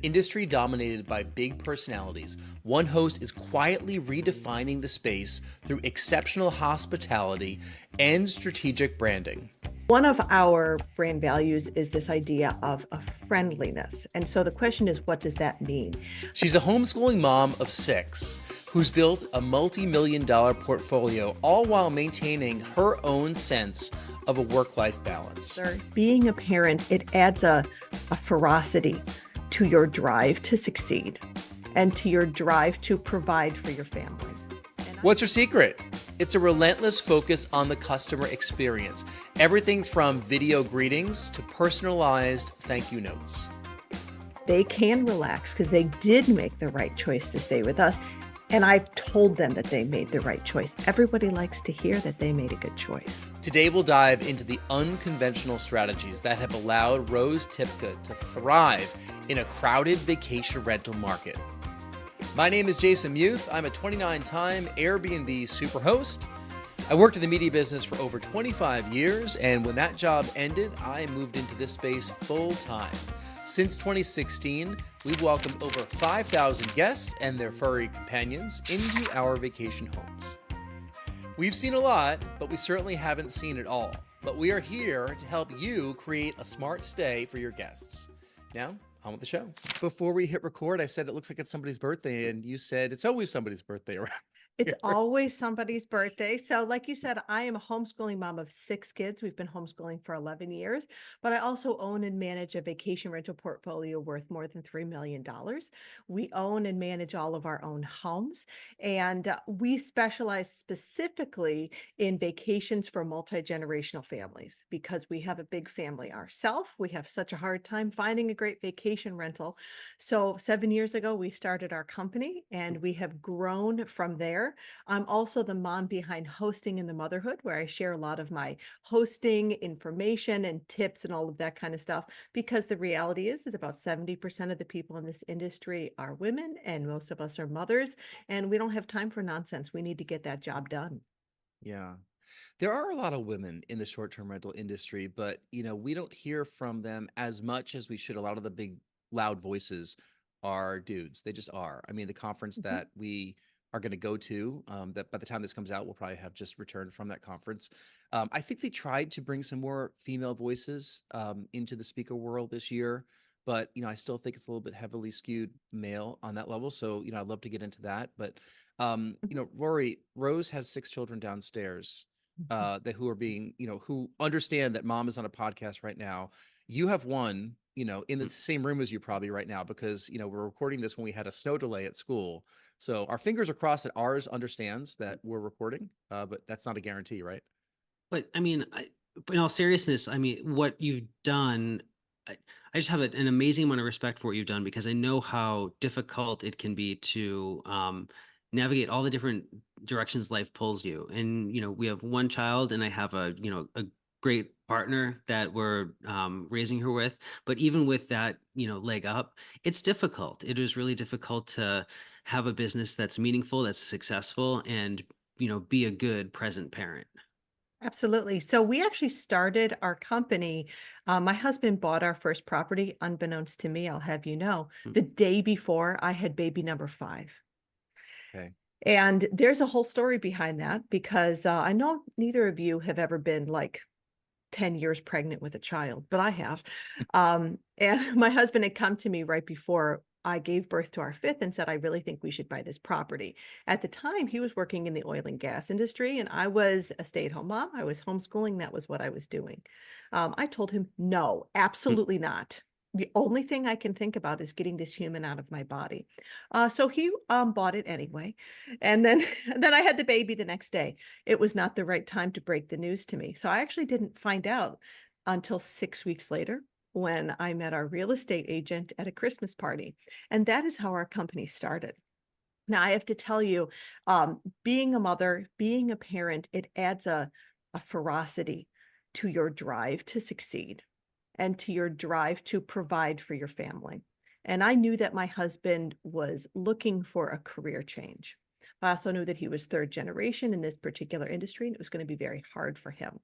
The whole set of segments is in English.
industry dominated by big personalities, one host is quietly redefining the space through exceptional hospitality and strategic branding. One of our brand values is this idea of a friendliness. And so the question is, what does that mean? She's a homeschooling mom of 6 who's built a multi-million-dollar portfolio, all while maintaining her own sense of a work-life balance. Being a parent, it adds a ferocity to your drive to succeed and to your drive to provide for your family. What's her secret? It's a relentless focus on the customer experience. Everything from video greetings to personalized thank you notes. They can relax because they did make the right choice to stay with us. And I've told them that they made the right choice. Everybody likes to hear that they made a good choice. Today, we'll dive into the unconventional strategies that have allowed Rose Tipka to thrive in a crowded vacation rental market. My name is Jason Muth. I'm a 29-time Airbnb superhost. I worked in the media business for over 25 years, and when that job ended, I moved into this space full-time. Since 2016, we've welcomed over 5,000 guests and their furry companions into our vacation homes. We've seen a lot, but we certainly haven't seen it all. But we are here to help you create a smart stay for your guests. Now, on with the show. Before we hit record, I said it looks like it's somebody's birthday, and you said it's always somebody's birthday around. It's always somebody's birthday. So like you said, I am a homeschooling mom of 6 kids. We've been homeschooling for 11 years, but I also own and manage a vacation rental portfolio worth more than $3 million. We own and manage all of our own homes, and we specialize specifically in vacations for multi-generational families because we have a big family ourselves. We have such a hard time finding a great vacation rental. So 7 years ago, we started our company and we have grown from there. I'm also the mom behind Hosting in the Motherhood, where I share a lot of my hosting information and tips and all of that kind of stuff, because the reality is about 70% of the people in this industry are women and most of us are mothers, and we don't have time for nonsense. We need to get that job done. Yeah. There are a lot of women in the short-term rental industry, but we don't hear from them as much as we should. A lot of the big loud voices are dudes. They just are. I mean, the conference that we are going to go to, that by the time this comes out, we'll probably have just returned from that conference. I think they tried to bring some more female voices into the speaker world this year, but I still think it's a little bit heavily skewed male on that level. So I'd love to get into that. But Rose has 6 children downstairs who are being, who understand that mom is on a podcast right now. You have one, in the same room as you probably right now, because, we're recording this when we had a snow delay at school. So our fingers are crossed that ours understands that we're recording, but that's not a guarantee, right? But I mean, in all seriousness, I mean, what you've done, I just have an amazing amount of respect for what you've done, because I know how difficult it can be to navigate all the different directions life pulls you. And, we have one child, and I have a great partner that we're raising her with. But even with that, leg up, it's difficult. It is really difficult to have a business that's meaningful, that's successful, and, be a good present parent. Absolutely. So we actually started our company. My husband bought our first property, unbeknownst to me, I'll have you know, the day before I had baby number 5. Okay. And there's a whole story behind that, because I know neither of you have ever been like 10 years pregnant with a child, but I have. And my husband had come to me right before I gave birth to our 5th and said, I really think we should buy this property. At the time, he was working in the oil and gas industry, and I was a stay-at-home mom. I was homeschooling. That was what I was doing. I told him, no, absolutely not. The only thing I can think about is getting this human out of my body. So he bought it anyway. And then, then I had the baby the next day. It was not the right time to break the news to me. So I actually didn't find out until 6 weeks later, when I met our real estate agent at a Christmas party. And that is how our company started. Now, I have to tell you, being a mother, being a parent, it adds a ferocity to your drive to succeed and to your drive to provide for your family. And I knew that my husband was looking for a career change. I also knew that he was third generation in this particular industry, and it was going to be very hard for him.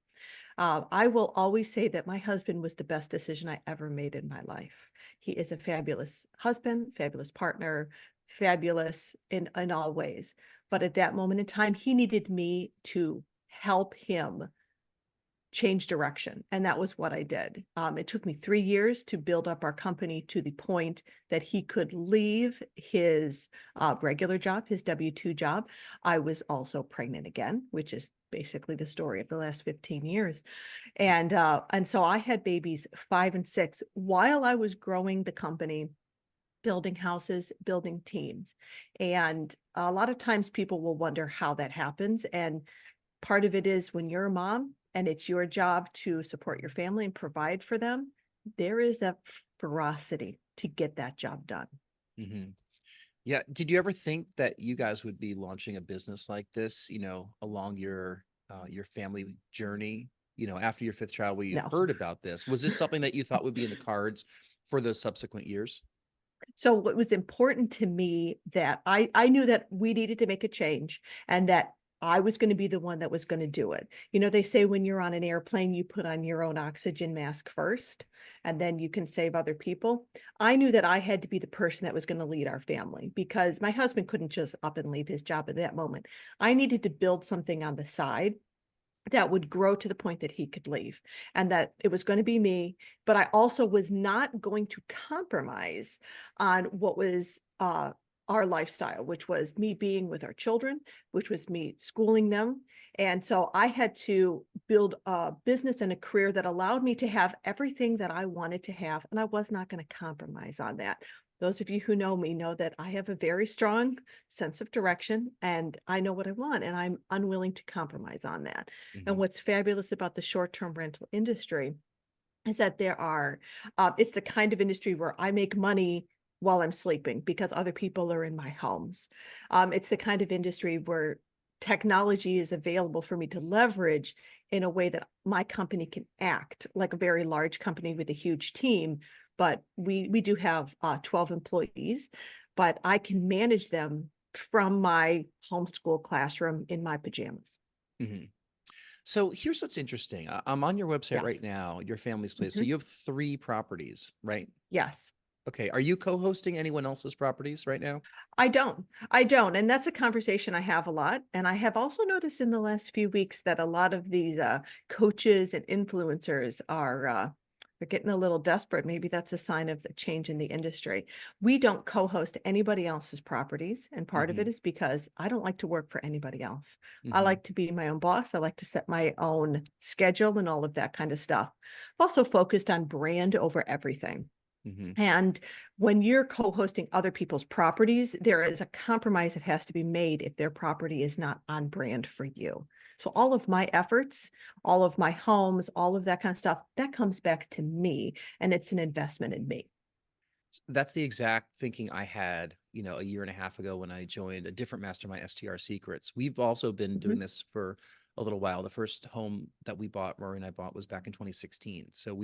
I will always say that my husband was the best decision I ever made in my life. He is a fabulous husband, fabulous partner, fabulous in all ways. But at that moment in time, he needed me to help him change direction. And that was what I did. It took me 3 years to build up our company to the point that he could leave his regular job, his W-2 job. I was also pregnant again, which is basically the story of the last 15 years. And so I had babies 5 and 6 while I was growing the company, building houses, building teams. And a lot of times people will wonder how that happens. And part of it is when you're a mom and it's your job to support your family and provide for them, there is that ferocity to get that job done. Hmm. Yeah. Did you ever think that you guys would be launching a business like this, along your family journey, after your fifth child, where you No. heard about this? Was this something that you thought would be in the cards for those subsequent years? So what was important to me that I knew that we needed to make a change and that I was going to be the one that was going to do it. They say when you're on an airplane, you put on your own oxygen mask first, and then you can save other people. I knew that I had to be the person that was going to lead our family because my husband couldn't just up and leave his job at that moment. I needed to build something on the side that would grow to the point that he could leave and that it was going to be me. But I also was not going to compromise on what was our lifestyle, which was me being with our children, which was me schooling them. And so I had to build a business and a career that allowed me to have everything that I wanted to have. And I was not going to compromise on that. Those of you who know me know that I have a very strong sense of direction and I know what I want, and I'm unwilling to compromise on that. And Hmm. what's fabulous about the short-term rental industry is that it's the kind of industry where I make money while I'm sleeping because other people are in my homes. It's the kind of industry where technology is available for me to leverage in a way that my company can act like a very large company with a huge team. But we do have 12 employees, but I can manage them from my homeschool classroom in my pajamas. Hmm. So here's what's interesting. I'm on your website right Yes. now, your family's place. So Mhm. you have 3 properties, right? Yes. Okay. Are you co-hosting anyone else's properties right now? I don't. I don't. And that's a conversation I have a lot. And I have also noticed in the last few weeks that a lot of these coaches and influencers are they're getting a little desperate. Maybe that's a sign of the change in the industry. We don't co-host anybody else's properties. And part of Hmm. it is because I don't like to work for anybody else. I Hmm. like to be my own boss. I like to set my own schedule and all of that kind of stuff. I've also focused on brand over everything. Hmm. And when you're co-hosting other people's properties, there is a compromise that has to be made if their property is not on brand for you. So all of my efforts, all of my homes, all of that kind of stuff, that comes back to me and it's an investment in me. That's the exact thinking I had, a year and a half ago when I joined a different mastermind, STR Secrets. We've also been doing Mhm. this for a little while. The first home that we bought, Rory and I bought, was back in 2016. So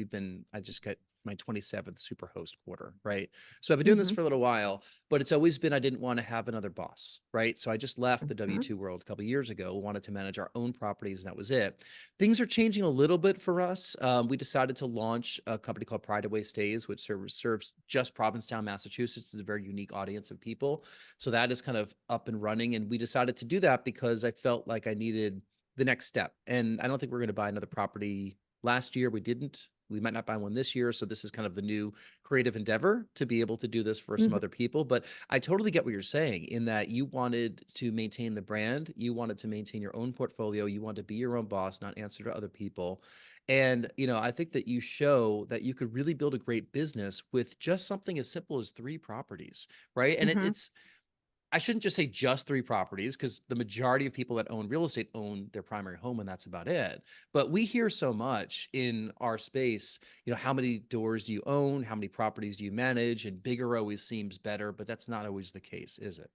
I just got my 27th superhost quarter, right? So I've been doing this Mhm. for a little while, but it's always been I didn't want to have another boss, right? So I just left the Mhm. W-2 world a couple of years ago, wanted to manage our own properties, and that was it. Things are changing a little bit for us. We decided to launch a company called Pride Away Stays, which serves just Provincetown, Massachusetts. It's a very unique audience of people. So that is kind of up and running. And we decided to do that because I felt like I needed the next step. And I don't think we're going to buy another property. Last year, we didn't. We might not buy one this year. So this is kind of the new creative endeavor to be able to do this for some Mhm. other people. But I totally get what you're saying in that you wanted to maintain the brand. You wanted to maintain your own portfolio. You wanted to be your own boss, not answer to other people. And, I think that you show that you could really build a great business with just something as simple as 3 properties, right? And Mhm. I shouldn't just say just 3 properties because the majority of people that own real estate own their primary home and that's about it. But we hear so much in our space, how many doors do you own? How many properties do you manage? And bigger always seems better, but that's not always the case, is it?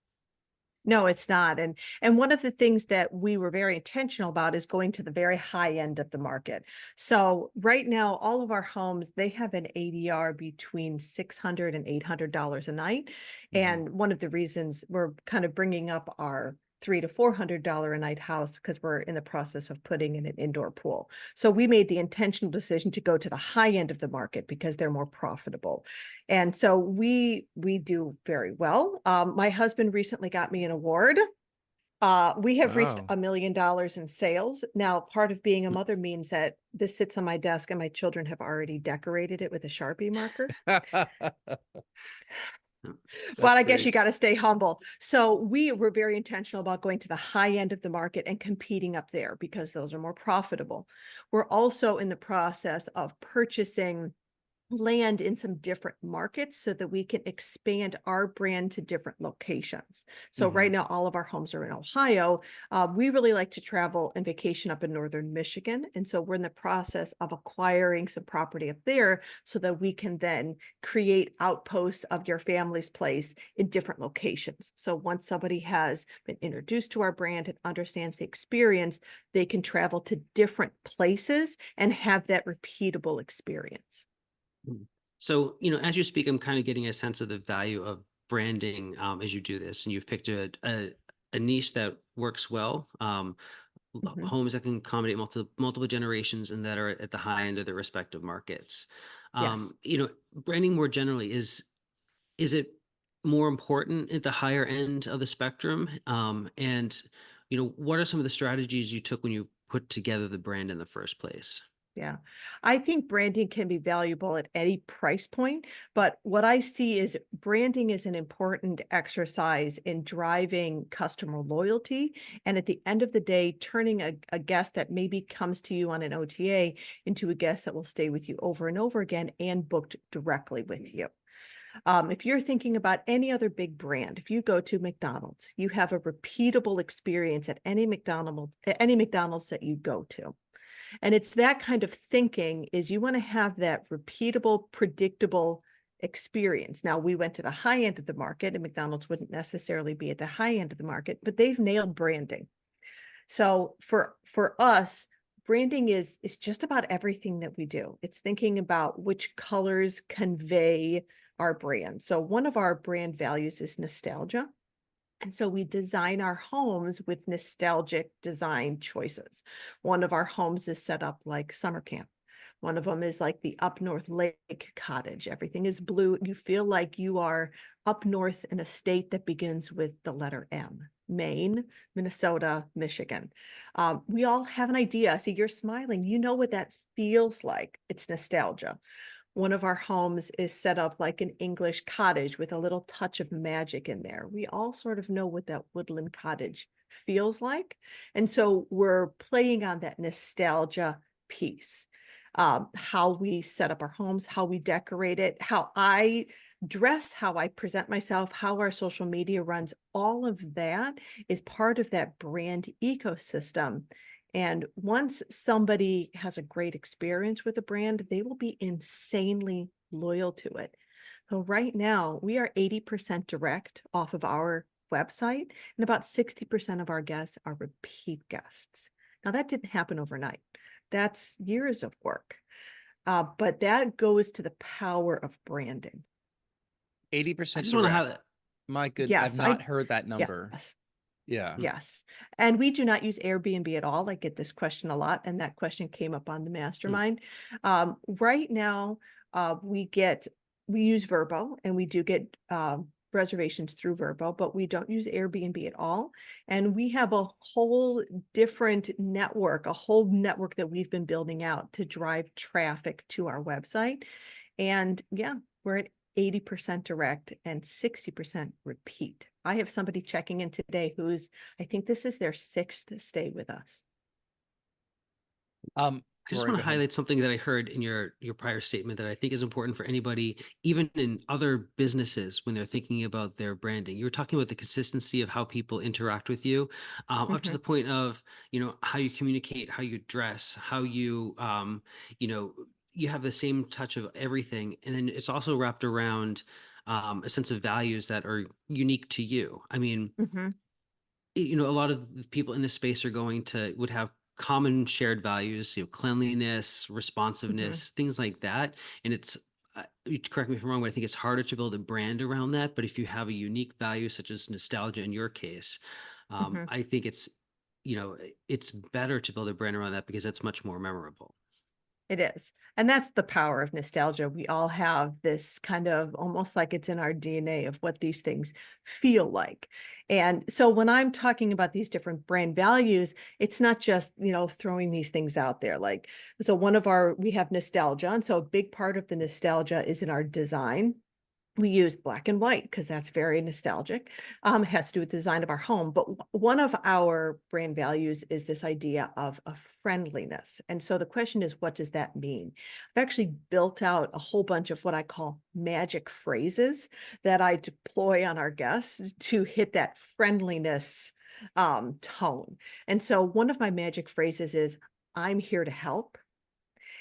No, it's not. And one of the things that we were very intentional about is going to the very high end of the market. So right now, all of our homes, they have an ADR between $600 and $800 a night. Hmm. And one of the reasons we're kind of bringing up our $300 to $400 a night house because we're in the process of putting in an indoor pool. So we made the intentional decision to go to the high end of the market because they're more profitable. And so we do very well. My husband recently got me an award. We have reached Wow. $1 million in sales. Now, part of being a mother means that this sits on my desk and my children have already decorated it with a Sharpie marker. But That's I guess great. you got to stay humble. So we were very intentional about going to the high end of the market and competing up there because those are more profitable. We're also in the process of purchasing land in some different markets so that we can expand our brand to different locations. So Mhm. right now, all of our homes are in Ohio. We really like to travel and vacation up in northern Michigan. And so we're in the process of acquiring some property up there so that we can then create outposts of your family's place in different locations. So once somebody has been introduced to our brand and understands the experience, they can travel to different places and have that repeatable experience. Mm. So, as you speak, I'm kind of getting a sense of the value of branding as you do this, and you've picked a niche that works well. Mhm. Homes that can accommodate multiple generations and that are at the high end of their respective markets. Yes. Branding more generally is it more important at the higher end of the spectrum? And what are some of the strategies you took when you put together the brand in the first place? Yeah. I think branding can be valuable at any price point, but what I see is branding is an important exercise in driving customer loyalty. And at the end of the day, turning a guest that maybe comes to you on an OTA into a guest that will stay with you over and over again and booked directly with you. If you're thinking about any other big brand, if you go to McDonald's, you have a repeatable experience at any McDonald's that you go to. And it's that kind of thinking is you want to have that repeatable, predictable experience. Now, we went to the high end of the market, and McDonald's wouldn't necessarily be at the high end of the market, but they've nailed branding. So for us, branding is just about everything that we do. It's thinking about which colors convey our brand. So one of our brand values is nostalgia. And so we design our homes with nostalgic design choices. One of our homes is set up like summer camp. One of them is like the up north lake cottage. Everything is blue. You feel like you are up north in a state that begins with the letter M. Maine, Minnesota, Michigan. We all have an idea. See, you're smiling. You know what that feels like. It's nostalgia. One of our homes is set up like an English cottage with a little touch of magic in there. We all sort of know what that woodland cottage feels like. And so we're playing on that nostalgia piece. How we set up our homes, how we decorate it, how I dress, how I present myself, how our social media runs, all of that is part of that brand ecosystem. And once somebody has a great experience with a brand, they will be insanely loyal to it. So right now, we are 80% direct off of our website, and about 60% of our guests are repeat guests. Now, that didn't happen overnight. That's years of work. But that goes to the power of branding. I 80% just want to direct. have My good, I've Yes, not heard that number. yes. Yeah. Yes. And we do not use Airbnb at all. I get this question a lot, and that question came up on the mastermind. Right now, we use Verbo, and we do get reservations through Verbo, but we don't use Airbnb at all. And we have a whole different network, a whole network that we've been building out to drive traffic to our website. And yeah, we're at 80% direct and 60% repeat. I have somebody checking in today I think this is their 6th stay with us. I just Rory, want go to ahead. highlight something that I heard in your prior statement that I think is important for anybody, even in other businesses, when they're thinking about their branding. You were talking about the consistency of how people interact with you, up to Mhm. the point of how you communicate, how you dress, how you know you have the same touch of everything, and then it's also wrapped around a sense of values that are unique to you. I mean, Mhm. a lot of the people in this space would have common shared values, cleanliness, Mhm. responsiveness, things like that. And it's, you correct me if I'm wrong, but I think it's harder to build a brand around that. But if you have a unique value such as nostalgia in your case, Mhm. I think it's, it's better to build a brand around that because it's much more memorable. It is. And that's the power of nostalgia. We all have this kind of almost like it's in our DNA of what these things feel like. And so when I'm talking about these different brand values, it's not just, throwing these things out there. Like, so we have nostalgia. And so a big part of the nostalgia is in our design. We use black and white because that's very nostalgic. It has to do with the design of our home. But one of our brand values is this idea of a friendliness. And so the question is, what does that mean? I've actually built out a whole bunch of what I call magic phrases that I deploy on our guests to hit that friendliness tone. And so one of my magic phrases is, I'm here to help.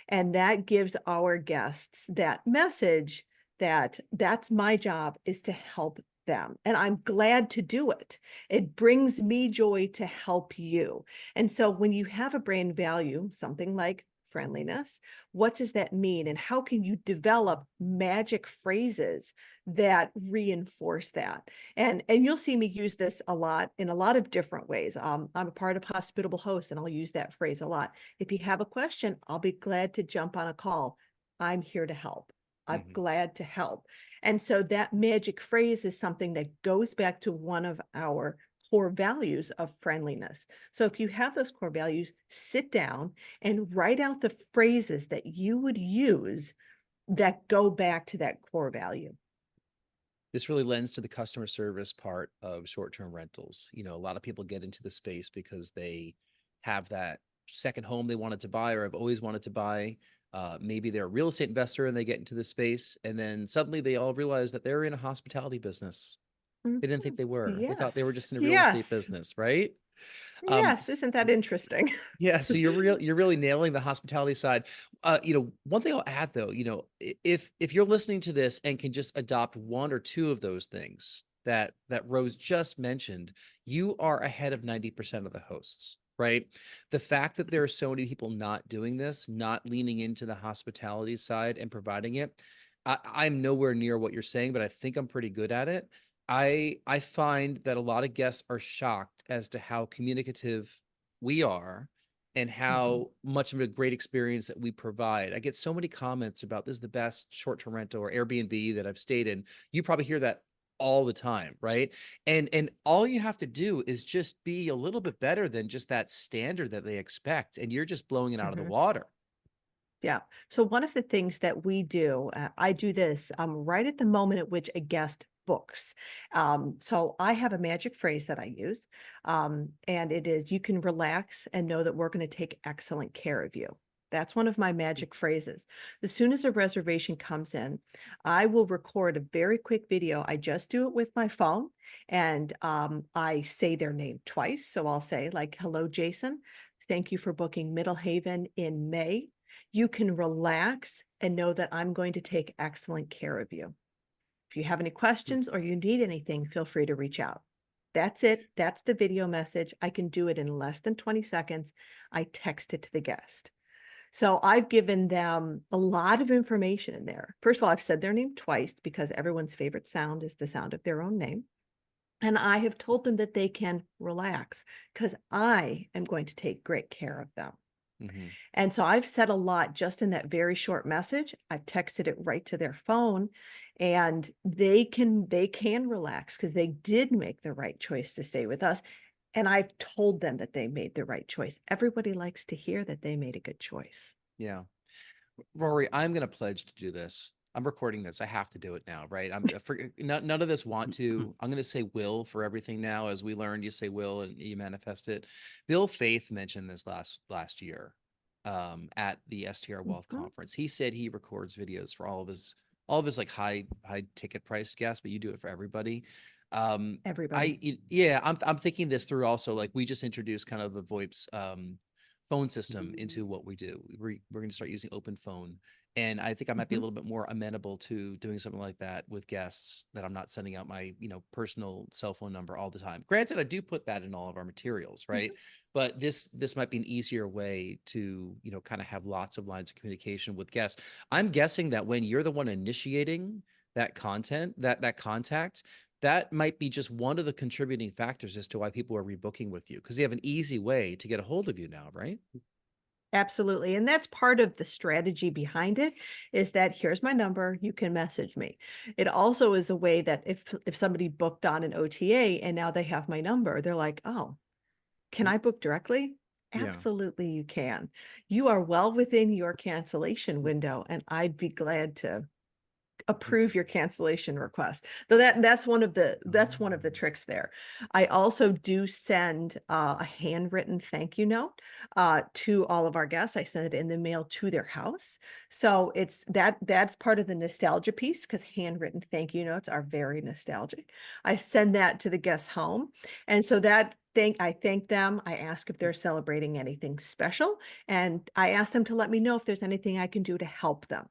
And that gives our guests that message that that's my job, is to help them. And I'm glad to do it. It brings me joy to help you. And so when you have a brand value, something like friendliness, what does that mean? And how can you develop magic phrases that reinforce that? And you'll see me use this a lot in a lot of different ways. I'm a part of Hospitable Hosts, and I'll use that phrase a lot. If you have a question, I'll be glad to jump on a call. I'm here to help. I'm Mhm. glad to help. And so that magic phrase is something that goes back to one of our core values of friendliness. So if you have those core values, sit down and write out the phrases that you would use that go back to that core value. This really lends to the customer service part of short-term rentals. A lot of people get into the space because they have that second home they wanted to buy or have always wanted to buy. Maybe they're a real estate investor and they get into the space, and then suddenly they all realize that they're in a hospitality business. They didn't think Mhm. they were. They thought they were Yes. just in a real estate Yes. business, right? Um, Yes. Isn't that interesting? Yeah, so you're really nailing the hospitality side. One thing I'll add though, if you're listening to this and can just adopt one or two of those things that Rose just mentioned, you are ahead of 90% of the hosts, right? The fact that there are so many people not doing this, not leaning into the hospitality side and providing it, I'm nowhere near what you're saying, but I think I'm pretty good at it. I find that a lot of guests are shocked as to how communicative we are and Mhm. how much of a great experience that we provide. I get so many comments about this is the best short-term rental or Airbnb that I've stayed in. You probably hear that all the time, right? And all you have to do is just be a little bit better than just that standard that they expect, and you're just blowing it out of the Mhm. water. Yeah. So one of the things that we do, I do this right at the moment at which a guest books. So I have a magic phrase that I use, and it is, you can relax and know that we're going to take excellent care of you. That's one of my magic phrases. As soon as a reservation comes in, I will record a very quick video. I just do it with my phone, and I say their name twice. So I'll say, like, hello, Jason. Thank you for booking Middle Haven in May. You can relax and know that I'm going to take excellent care of you. If you have any questions or you need anything, feel free to reach out. That's it. That's the video message. I can do it in less than 20 seconds. I text it to the guest. So I've given them a lot of information in there. First of all, I've said their name twice because everyone's favorite sound is the sound of their own name. And I have told them that they can relax because I am going to take great care of them. Mhm. And so I've said a lot just in that very short message. I've texted it right to their phone, and they can relax because they did make the right choice to stay with us. And I've told them that they made the right choice. Everybody likes to hear that they made a good choice. Yeah. Rory, I'm going to pledge to do this. I'm recording this. I have to do it now, right? None of this want to. I'm going to say will for everything now. As we learned, you say will and you manifest it. Bill Faith mentioned this last year at the STR Wealth Mhm. Conference. He said he records videos for all of his like high ticket price guests, but you do it for everybody. Everybody. Yeah, I'm thinking this through also. Like we just introduced kind of a VoIP's phone system into what we do. We're going to start using open phone. And I think I might be a Mhm. little bit more amenable to doing something like that with guests, that I'm not sending out my, personal cell phone number all the time. Granted, I do put that in all of our materials, right? Mhm. But this might be an easier way to, kind of have lots of lines of communication with guests. I'm guessing that when you're the one initiating that content, that contact, that might be just one of the contributing factors as to why people are rebooking with you, because they have an easy way to get a hold of you now, right? Absolutely. And that's part of the strategy behind it, is that here's my number, you can message me. It also is a way that if somebody booked on an OTA and now they have my number, they're like, "Oh, can Mm, I book directly?" yeah. Absolutely, you can. You are well within your cancellation window, and I'd be glad to Mm. approve your cancellation request. So that's one of the Oh. tricks there. I also do send a handwritten thank you note to all of our guests. I send it in the mail to their house. So that's part of the nostalgia piece, because handwritten thank you notes are very nostalgic. I send that to the guest's home. And so I thank them. I ask if they're celebrating anything special, and I ask them to let me know if there's anything I can do to help them.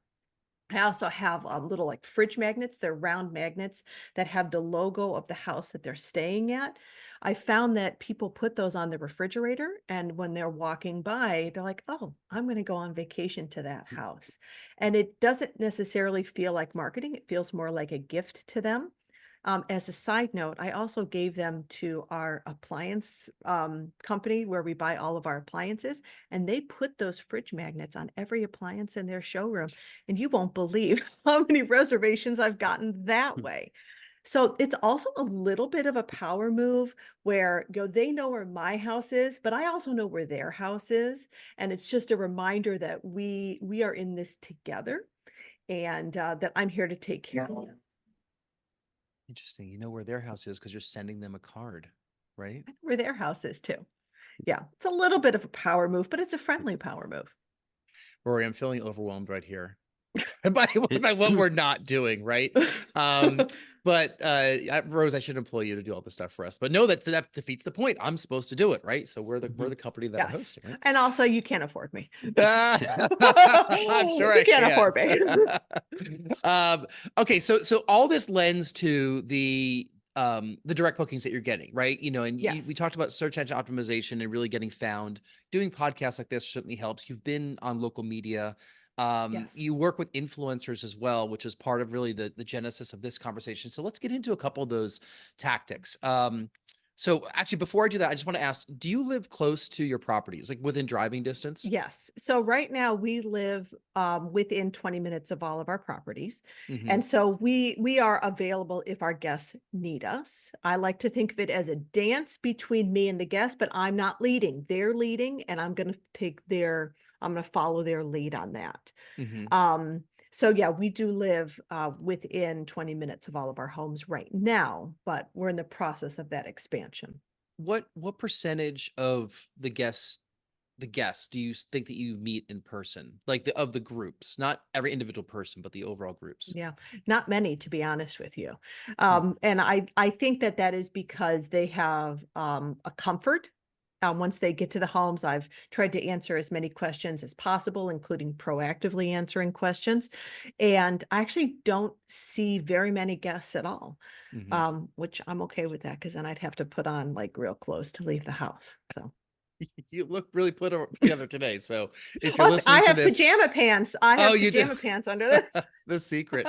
I also have little like fridge magnets. They're round magnets that have the logo of the house that they're staying at. I found that people put those on the refrigerator, and when they're walking by, they're like, "Oh, I'm going to go on vacation to that house." And it doesn't necessarily feel like marketing. It feels more like a gift to them. As a side note, I also gave them to our appliance company where we buy all of our appliances, and they put those fridge magnets on every appliance in their showroom. And you won't believe how many reservations I've gotten that way. So it's also a little bit of a power move where they know where my house is, but I also know where their house is. And it's just a reminder that we are in this together, and that I'm here to take care of them. Interesting. You know where their house is because you're sending them a card, right? I know where their house is too. Yeah, it's a little bit of a power move, but it's a friendly power move. Rory, I'm feeling overwhelmed right here by, It- by what we're not doing, right? But Rose, I should employ you to do all the stuff for us. But no, that defeats the point. I'm supposed to do it, right? So we're Mhm. the company that are Yes. hosting, right? And also you can't afford me. I'm sure You I can't can. afford me. Okay, so all this lends to the direct bookings that you're getting, right? And we Yes. talked about search engine optimization and really getting found. Doing podcasts like this certainly helps. You've been on local media. Yes. You work with influencers as well, which is part of really the genesis of this conversation. So let's get into a couple of those tactics. So actually, before I do that, I just want to ask, do you live close to your properties, like within driving distance? Yes. So right now we live within 20 minutes of all of our properties. Hmm. And so we are available if our guests need us. I like to think of it as a dance between me and the guest, but I'm not leading. They're leading, and I'm going to follow their lead on that. Hmm. Um, so yeah, we do live within 20 minutes of all of our homes right now, but we're in the process of that expansion. What percentage of the guests do you think that you meet in person, like of the groups, not every individual person, but the overall groups? Yeah, not many, to be honest with you. Hmm. And I think that is because they have a comfort. Once they get to the homes, I've tried to answer as many questions as possible, including proactively answering questions. And I actually don't see very many guests at all, Hmm. which I'm okay with that, because then I'd have to put on like real clothes to leave the house. So, You look really together today. So if you're well, I listening to have this, pajama pants. I oh, have you do. pajama pants under this. The secret.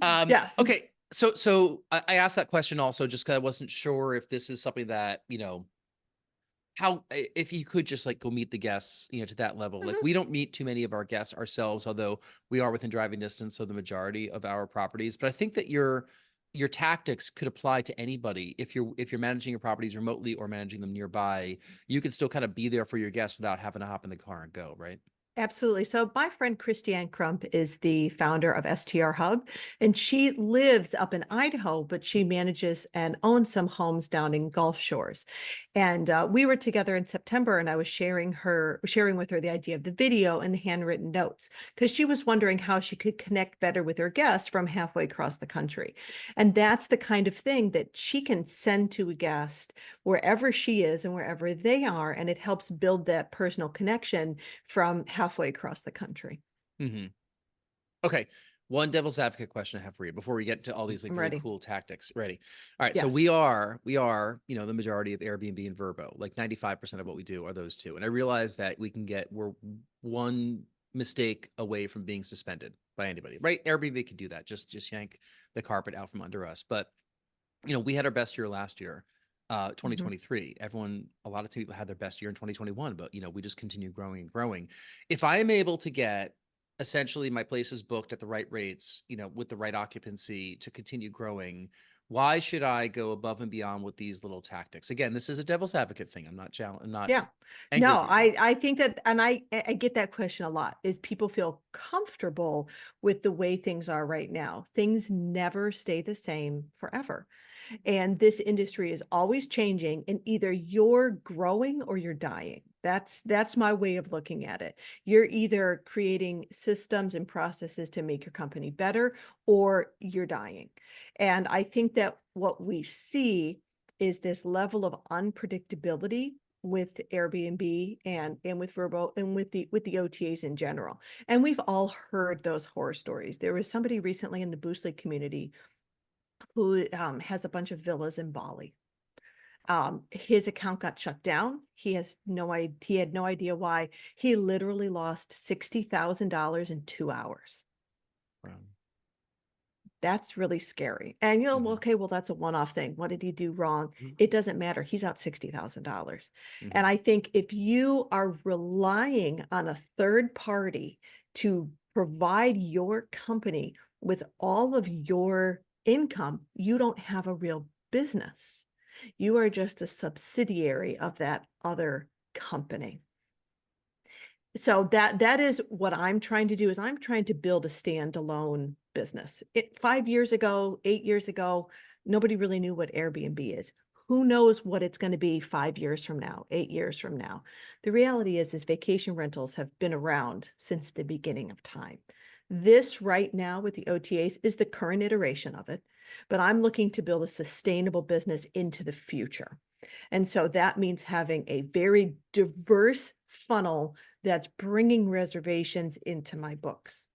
Yes. Okay. So I asked that question also just because I wasn't sure if this is something that, if you could just like go meet the guests, to that level. Like Mhm. we don't meet too many of our guests ourselves, although we are within driving distance of the majority of our properties. But I think that your tactics could apply to anybody. If you're managing your properties remotely or managing them nearby, you can still kind of be there for your guests without having to hop in the car and go, right? Absolutely. So my friend Christiane Crump is the founder of STR Hub, and she lives up in Idaho, but she manages and owns some homes down in Gulf Shores. And we were together in September, and I was sharing with her the idea of the video and the handwritten notes, because she was wondering how she could connect better with her guests from halfway across the country. And that's the kind of thing that she can send to a guest wherever she is and wherever they are, and it helps build that personal connection from halfway across the country. Hmm. Okay. One devil's advocate question I have for you before we get to all these like I'm really ready. cool tactics. Ready? All right. So Yes. we are, the majority of Airbnb and Verbo, like 95% of what we do are those two. And I realize that we're one mistake away from being suspended by anybody, right? Airbnb could do that. Just yank the carpet out from under us. But we had our best year last year, Mhm. 2023. A lot of people had their best year in 2021, but we just continue growing and growing. If I am able to get essentially my places booked at the right rates, with the right occupancy to continue growing, why should I go above and beyond with these little tactics? Again, this is a devil's advocate thing. I'm not Yeah. angry No, with you. I think that, and I get that question a lot, is people feel comfortable with the way things are right now. Things never stay the same forever. And this industry is always changing, and either you're growing or you're dying. That's my way of looking at it. You're either creating systems and processes to make your company better, or you're dying. And I think that what we see is this level of unpredictability with Airbnb and with Verbo and with the OTAs in general. And we've all heard those horror stories. There was somebody recently in the Boostly community who has a bunch of villas in Bali. His account got shut down. He had no idea why. He literally lost $60,000 in 2 hours. Wow. That's really scary. And well, Mhm. okay, well, that's a one-off thing. What did he do wrong? Mhm. It doesn't matter. He's out $60,000. Mhm. And I think if you are relying on a third party to provide your company with all of your income, you don't have a real business. You are just a subsidiary of that other company. So that is what I'm trying to do, is I'm trying to build a standalone business. 5 years ago, 8 years ago, nobody really knew what Airbnb is. Who knows what it's going to be 5 years from now, 8 years from now? The reality is vacation rentals have been around since the beginning of time. This right now with the OTAs is the current iteration of it, but I'm looking to build a sustainable business into the future. And so that means having a very diverse funnel that's bringing reservations into my books.